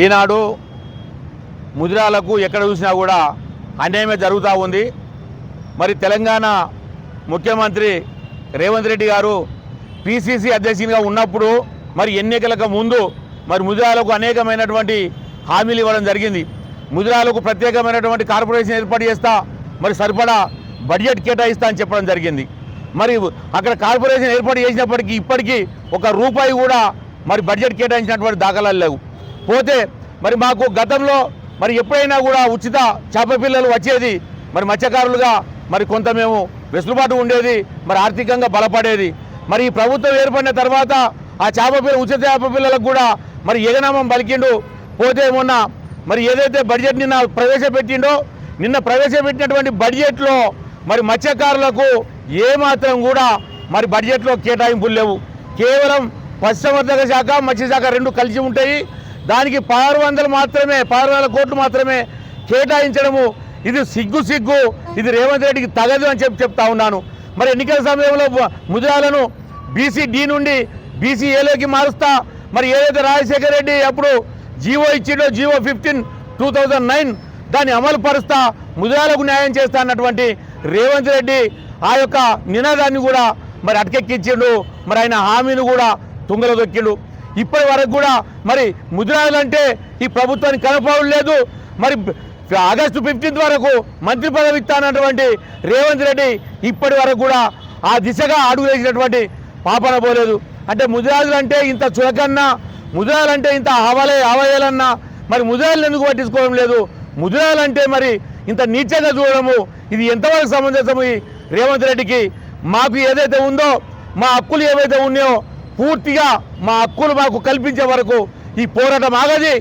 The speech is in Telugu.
ఈనాడు ముదిరాలకు ఎక్కడ చూసినా కూడా అన్యాయమే జరుగుతూ ఉంది. మరి తెలంగాణ ముఖ్యమంత్రి రేవంత్ రెడ్డి గారు పిసిసి అధ్యక్షునిగా ఉన్నప్పుడు మరి ఎన్నికలకు ముందు మరి ముదిరాలకు అనేకమైనటువంటి హామీలు ఇవ్వడం జరిగింది. ముదిరాలకు ప్రత్యేకమైనటువంటి కార్పొరేషన్ ఏర్పాటు చేస్తా, మరి సరిపడా బడ్జెట్ కేటాయిస్తా అని చెప్పడం జరిగింది. మరి అక్కడ కార్పొరేషన్ ఏర్పాటు చేసినప్పటికీ ఇప్పటికీ ఒక రూపాయి కూడా మరి బడ్జెట్ కేటాయించినటువంటి దాఖలాలు లేవు. పోతే మరి మాకు గతంలో మరి ఎప్పుడైనా కూడా ఉచిత చేప పిల్లలు వచ్చేది, మరి మత్స్యకారులుగా మరి కొంత మేము వెసులుబాటు ఉండేది, మరి ఆర్థికంగా బలపడేది. మరి ఈ ప్రభుత్వం ఏర్పడిన తర్వాత ఆ ఉచిత చేప పిల్లలకు కూడా మరి ఎగనామం పలికిండు. పోతే మొన్న మరి ఏదైతే బడ్జెట్ నిన్న ప్రవేశపెట్టినటువంటి బడ్జెట్లో మరి మత్స్యకారులకు ఏమాత్రం కూడా మరి బడ్జెట్లో కేటాయింపులు లేవు. కేవలం పశుసంవర్ధక శాఖ, మత్స్యశాఖ రెండు కలిసి ఉంటాయి. దానికి 1600 కోట్లు మాత్రమే కేటాయించడము ఇది సిగ్గు, ఇది రేవంత్ రెడ్డికి తగదు అని చెప్తా ఉన్నాను. మరి ఎన్నికల సమయంలో ముదిరాలను బీసీ డి నుండి బీసీ ఏలోకి మారుస్తా, మరి ఏదైతే రాజశేఖర రెడ్డి అప్పుడు జీవో ఇచ్చిండో జీవో 15/2009 దాన్ని అమలు పరుస్తా, ముదిరాలకు న్యాయం చేస్తా అన్నటువంటి రేవంత్ రెడ్డి ఆ యొక్క నినాదాన్ని కూడా మరి అటకెక్కించిండు. మరి ఆయన హామీని కూడా తుంగలో దొక్కిండు. ఇప్పటి వరకు కూడా మరి ముదిరాలంటే ఈ ప్రభుత్వానికి కనపడడం లేదు. మరి ఆగస్టు 15 వరకు మంత్రి పదవి ఇస్తానటువంటి రేవంత్ రెడ్డి ఇప్పటి వరకు కూడా ఆ దిశగా అడుగు వేసినటువంటి పాపన పోలేదు. అంటే ముదిరాజులంటే ఇంత చులకన్నా, ముదిరాలంటే ఇంత ఆవయాలన్నా మరి ముదిరాలను ఎందుకు పట్టించుకోవడం లేదు? ముదిరాలంటే మరి ఇంత నీచంగా చూడడము ఇది ఎంతవరకు సమంజసము? ఈ రేవంత్ రెడ్డికి మాకు ఏదైతే ఉందో, మా హక్కులు ఏవైతే ఉన్నాయో పూర్తిగా మా హక్కులు మాకు కల్పించే వరకు ఈ పోరాటం ఆగది.